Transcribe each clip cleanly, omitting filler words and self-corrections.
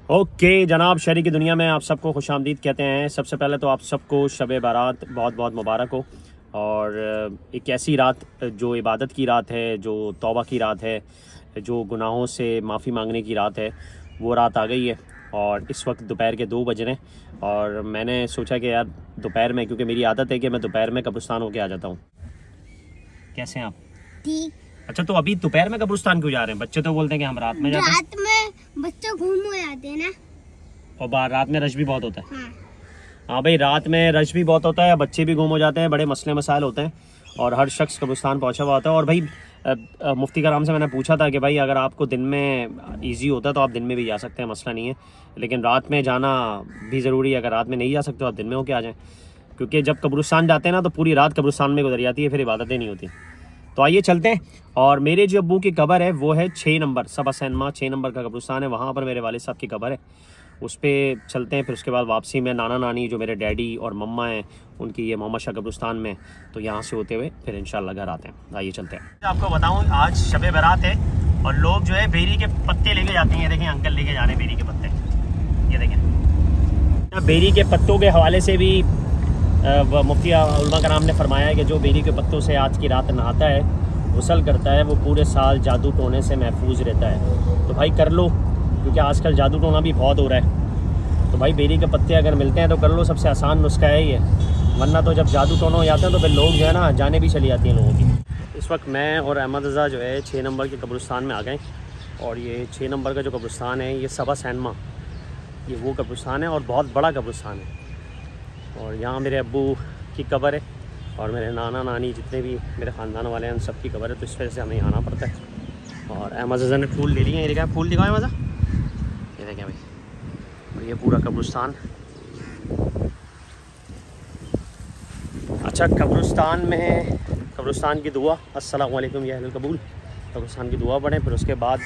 Okay जनाब, शहरी की दुनिया में आप सबको खुशामदीद कहते हैं। सबसे पहले तो आप सबको शब बारात बहुत बहुत मुबारक हो। और एक ऐसी रात जो इबादत की रात है, जो तौबा की रात है, जो गुनाहों से माफ़ी मांगने की रात है, वो रात आ गई है। और इस वक्त दोपहर के 2 बज रहे हैं और मैंने सोचा कि यार दोपहर में, क्योंकि मेरी आदत है कि मैं दोपहर में कब्रिस्तान होके आ जाता हूँ। कैसे हैं आप? ठीक। अच्छा, तो अभी दोपहर में कब्रिस्तान क्यों जा रहे हैं? बच्चे तो बोलते हैं कि हम रात में जाते हैं। रात में बच्चे घूम हो जाते हैं ना, और बाहर रात में रश भी बहुत होता है। हाँ। हाँ भाई, रात में रश भी बहुत होता है, बच्चे भी गुम हो जाते हैं, बड़े मसले मसाइल होते हैं और हर शख्स कब्रिस्तान पहुंचा हुआ होता है। और भाई मुफ्ती कराम से मैंने पूछा था कि भाई अगर आपको दिन में इजी होता है तो आप दिन में भी जा सकते हैं, मसला नहीं है, लेकिन रात में जाना भी ज़रूरी है। अगर रात में नहीं जा सकते तो आप दिन में होके आ जाएँ, क्योंकि जब कब्रिस्तान जाते हैं ना तो पूरी रात कब्रिस्तान में गुजर जाती है, फिर इबादतें नहीं होती। तो आइए चलते हैं। और मेरे जो अब्बू की कब्र है वो है 6 नंबर सबा सैनमा, 6 नंबर का कब्रिस्तान है, वहाँ पर मेरे वालिद साहब की कब्र है, उस पर चलते हैं। फिर उसके बाद वापसी में नाना नानी जो मेरे डैडी और मम्मा हैं उनकी ये मोहम्मद शाह कब्रिस्तान में, तो यहाँ से होते हुए फिर इंशाल्लाह घर आते हैं। आइए चलते हैं। आपको बताऊँ, आज शब बारात है और लोग जो है बेरी के पत्ते लेके जाते हैं। ये देखें अंकल लेके जा रहे हैं बेरी के पत्ते, ये देखें। बेरी के पत्तों के हवाले से भी मुफ्ती उलमा कराम ने फरमाया है कि जो बेरी के पत्तों से आज की रात नहाता है, गुस्ल करता है, वो पूरे साल जादू टोने से महफूज रहता है। तो भाई कर लो, क्योंकि आजकल जादू टोना भी बहुत हो रहा है। तो भाई बेरी के पत्ते अगर मिलते हैं तो कर लो, सबसे आसान नुस्खा है ये, वरना तो जब जादू टोना हो जाते हैं तो फिर लोग जो है ना जाने भी चली जाती हैं लोगों की। इस वक्त मैं और अहमद रज़ा जो है 6 नंबर के कब्रिस्तान में आ गए। और ये 6 नंबर का जो कब्रिस्तान है ये सबा सैनमा, ये वो कब्रिस्तान है और बहुत बड़ा कब्रिस्तान है। और यहाँ मेरे अब्बू की कब्र है और मेरे नाना नानी जितने भी मेरे ख़ानदान वाले हैं उन सब की कब्र है, तो इस वजह से हमें आना पड़ता है। और अहमद रज़ा ने फूल ले लिए हैं, ये देखा फूल दिखाएं मज़ा, ये देखें भाई। और ये पूरा कब्रिस्तान। अच्छा, कब्रिस्तान की दुआ, अस्सलाम वालेकुम या अहलुल कबूल, कब्रिस्तान की दुआ पढ़ें। फिर उसके बाद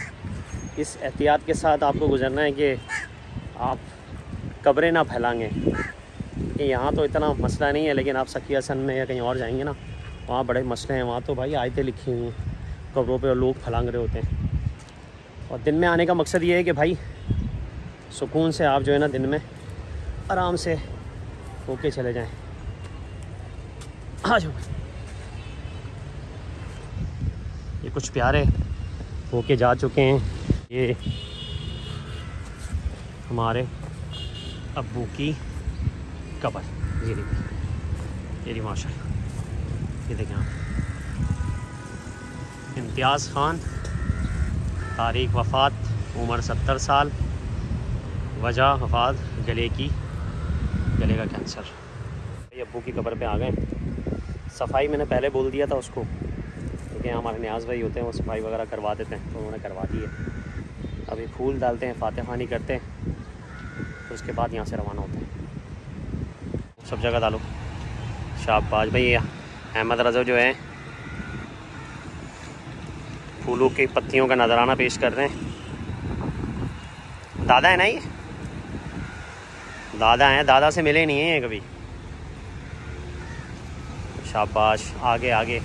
इस एहतियात के साथ आपको गुजरना है कि आप कब्रें ना फैलाएंगे, कि यहाँ तो इतना मसला नहीं है, लेकिन आप सखिया सन में या कहीं और जाएंगे ना, वहाँ बड़े मसले हैं। वहाँ तो भाई आयतें लिखी हुई हैं कब्रों पे और लोग फलांग रहे होते हैं। और दिन में आने का मकसद ये है कि भाई सुकून से आप जो है ना दिन में आराम से होके चले जाएं। आ जाओ। ये कुछ प्यारे होके जा चुके हैं। ये हमारे अब्बू की कब्र, ये देखिए माशाल्लाह, ये देखें आप। इम्तियाज़ ख़ान, तारीख़ वफ़ात उम्र 70 साल, वजह वफ़ात गले का कैंसर। ये अब्बू की कब्र पे आ गए। सफाई मैंने पहले बोल दिया था उसको, क्योंकि हमारे न्याज भाई होते हैं वो सफाई वगैरह करवा देते हैं, तो उन्होंने करवा दी है। अभी फूल डालते हैं, फातिहानी करते हैं, तो उसके बाद यहाँ से रवाना होते हैं। सब जगह डालो। शाबाश भाई। अहमद रज़ा जो है फूलों की पत्तियों का नजराना पेश कर रहे हैं। दादा है ना, ये दादा हैं, दादा से मिले नहीं हैं कभी। शाबाश, आगे आगे।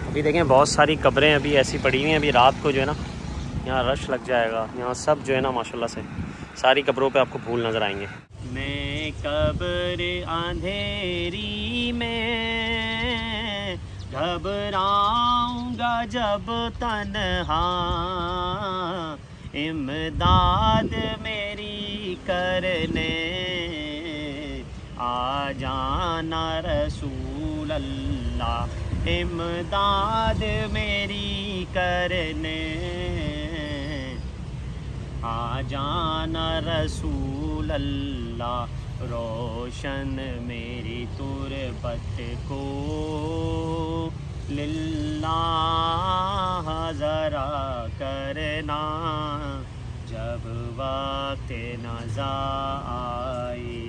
अभी देखें बहुत सारी कब्रें अभी ऐसी पड़ी हुई हैं। अभी रात को जो है ना यहाँ रश लग जाएगा। यहाँ सब जो है ना माशाल्लाह से सारी कब्रों पे आपको फूल नज़र आएंगे। मैं कब्र अंधेरी में घबराऊंगा जब तन्हा, इमदाद मेरी करने आ जाना रसूल अल्लाह, इमदाद मेरी करने आ जाना रसूल अल्लाह, रोशन मेरी तुरबत को लिल्लाह ज़रा करना, जब वक्त नज़ा आए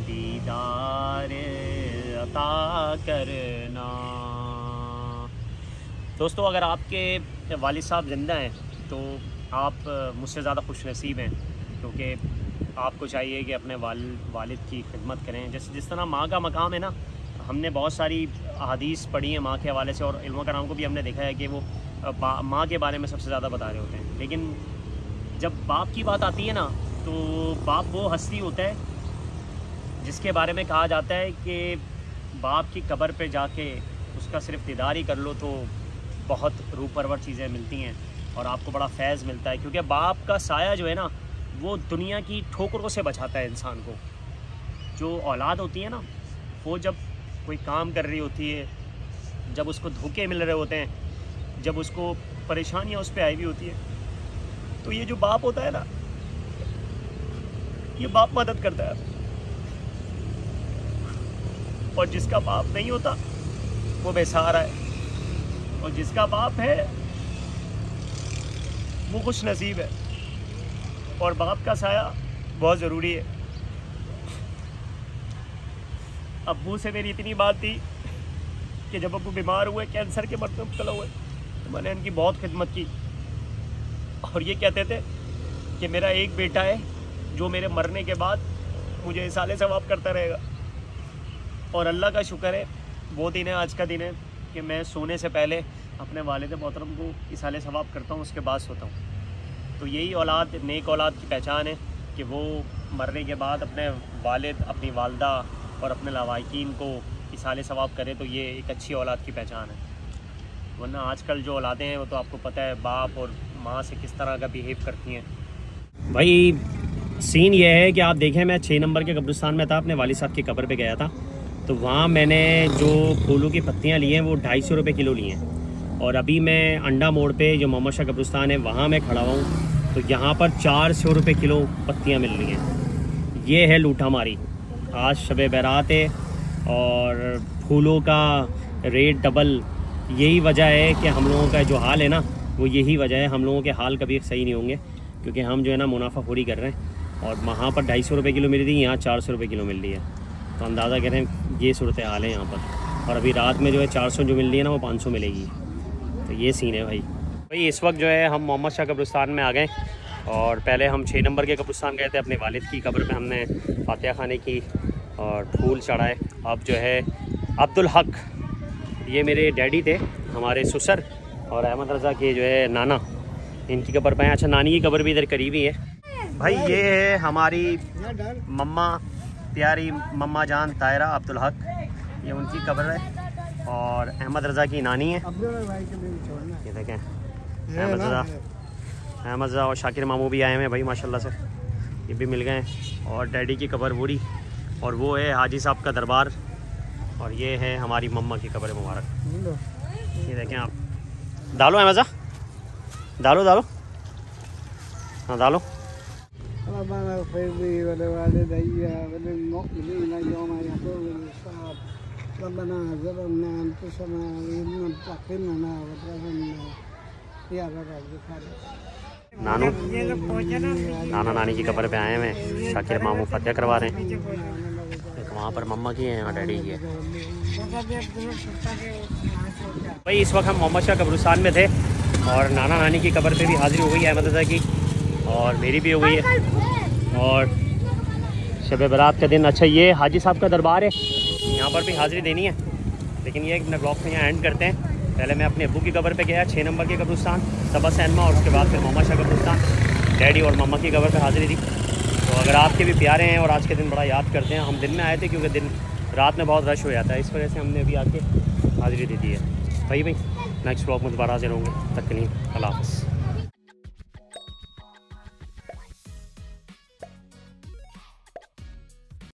दीदार अता करना। दोस्तों, अगर आपके वालिद साहब ज़िंदा हैं तो आप मुझसे ज़्यादा खुश नसीब हैं, क्योंकि आपको चाहिए कि अपने वालिद की खिदमत करें। जैसे जिस तरह माँ का मकाम है ना, हमने बहुत सारी अहादीस पढ़ी हैं माँ के हवाले से, और इल्म कराम को भी हमने देखा है कि वो माँ के बारे में सबसे ज़्यादा बता रहे होते हैं। लेकिन जब बाप की बात आती है ना, तो बाप वो हस्ती होता है जिसके बारे में कहा जाता है कि बाप की कब्र पे जाके उसका सिर्फ दीदार ही कर लो तो बहुत रूह परवर चीज़ें मिलती हैं और आपको बड़ा फैज़ मिलता है। क्योंकि बाप का साया जो है ना, वो दुनिया की ठोकरों से बचाता है इंसान को। जो औलाद होती है ना, वो जब कोई काम कर रही होती है, जब उसको धोखे मिल रहे होते हैं, जब उसको परेशानियाँ उस पर आई हुई होती है, तो ये जो बाप होता है ना, ये बाप मदद करता है। और जिसका बाप नहीं होता वो बेसहारा है, और जिसका बाप है वो खुश नसीब है। और बाप का साया बहुत ज़रूरी है। अब्बू से मेरी इतनी बात थी कि जब अब्बू बीमार हुए, कैंसर के मरते मुब्तला हुए, तो मैंने इनकी बहुत खिदमत की। और ये कहते थे कि मेरा एक बेटा है जो मेरे मरने के बाद मुझे इसाले सवाब करता रहेगा। और अल्लाह का शुक्र है, वो दिन है, आज का दिन है कि मैं सोने से पहले अपने वालिद मोहतरम को इसाले सवाब करता हूँ, उसके बाद सोता हूँ। तो यही औलाद, नेक औलाद की पहचान है कि वो मरने के बाद अपने वालिद, अपनी वालदा और अपने लावाकिन को इसाले सवाब करे, तो ये एक अच्छी औलाद की पहचान है। वरना आजकल जो औलादें हैं वो तो आपको पता है बाप और माँ से किस तरह का बिहेव करती हैं। भाई सीन ये है कि आप देखें, मैं 6 नंबर के कब्रिस्तान में था, अपने वालिद साहब की कब्र पे गया था। तो वहाँ मैंने जो फूलों की पत्तियाँ ली हैं वो 250 रुपये किलो ली हैं। और अभी मैं अंडा मोड़ पे जो मोहम्मद शाह कब्रिस्तान है वहाँ मैं खड़ा हूँ, तो यहाँ पर 400 रुपये किलो पत्तियाँ मिल रही हैं। ये है लूटा मारी। आज शब बारात है और फूलों का रेट डबल। यही वजह है कि हम लोगों का जो हाल है ना, वो यही वजह है। हम लोगों के हाल कभी सही नहीं होंगे क्योंकि हम जो है ना मुनाफाखोरी कर रहे हैं। और वहाँ पर 250 रुपये किलो मिल रही थी, यहाँ 400 रुपये किलो मिल रही है। तो अंदाज़ा करें ये सूरत हाल है यहाँ पर। और अभी रात में जो है 400 जो मिल रही है ना, वो 500 मिलेगी। तो ये सीन है भाई इस वक्त जो है हम मोहम्मद शाह कब्रिस्तान में आ गए। और पहले हम 6 नंबर के कब्रिस्तान गए थे, अपने वालिद की कब्र पे हमने फातिहा खाने की और फूल चढ़ाए। अब जो है अब्दुल हक, ये मेरे डैडी थे, हमारे ससुर, और अहमद रज़ा के जो है नाना, इनकी कब्र पे। अच्छा, नानी की कब्र भी इधर करीब ही है। भाई ये है हमारी मम्मा, प्यारी मम्मा जान तायरा अब्दुल हक, ये उनकी कब्र है। और अहमद रज़ा की नानी है, ये देखें अहमद रज़ा। और शाकिर मामू भी आए हुए हैं भाई माशाल्लाह से, ये भी मिल गए। और डैडी की कब्र बूढ़ी, और वो है हाजी साहब का दरबार। और ये है हमारी मम्मा की कब्र मुबारक। ये देखें आप। डालो अहमद रज़ा, डालो डालो, हाँ डालो। नानू नाना नानी की कब्र पे आए हैं, शाकिर मामू फतेह करवा रहे हैं। एक वहाँ पर मम्मा की है, यहाँ डैडी की है। भाई इस वक्त हम मोहम्मद शाह कब्रिस्तान में थे और नाना नानी की कब्र पे भी हाजिरी हो गई है अहमद रज़ा की, और मेरी भी हो गई है। और शब बारात का दिन। अच्छा, ये हाजी साहब का दरबार है, यहाँ पर भी हाजिरी देनी है। लेकिन ये अपने ब्लॉग को यहाँ एंड करते हैं। पहले मैं अपने अब्बू की कब्र पे गया 6 नंबर के कब्रिस्तान सबा सैनमा, और उसके बाद फिर मोहम्मद शाह कब्रिस्तान डैडी और मम्मा की कब्र पे हाजिरी दी। तो अगर आपके भी प्यारे हैं और आज के दिन बड़ा याद करते हैं, हम दिन में आए थे क्योंकि दिन रात में बहुत रश हो जाता है, इस वजह से हमने अभी आके हाजिरी दे दी है। भाई नेक्स्ट ब्लॉग में दोबारा हाजिर होंगे, तक के लिए अल्लाह हाफ़िज़।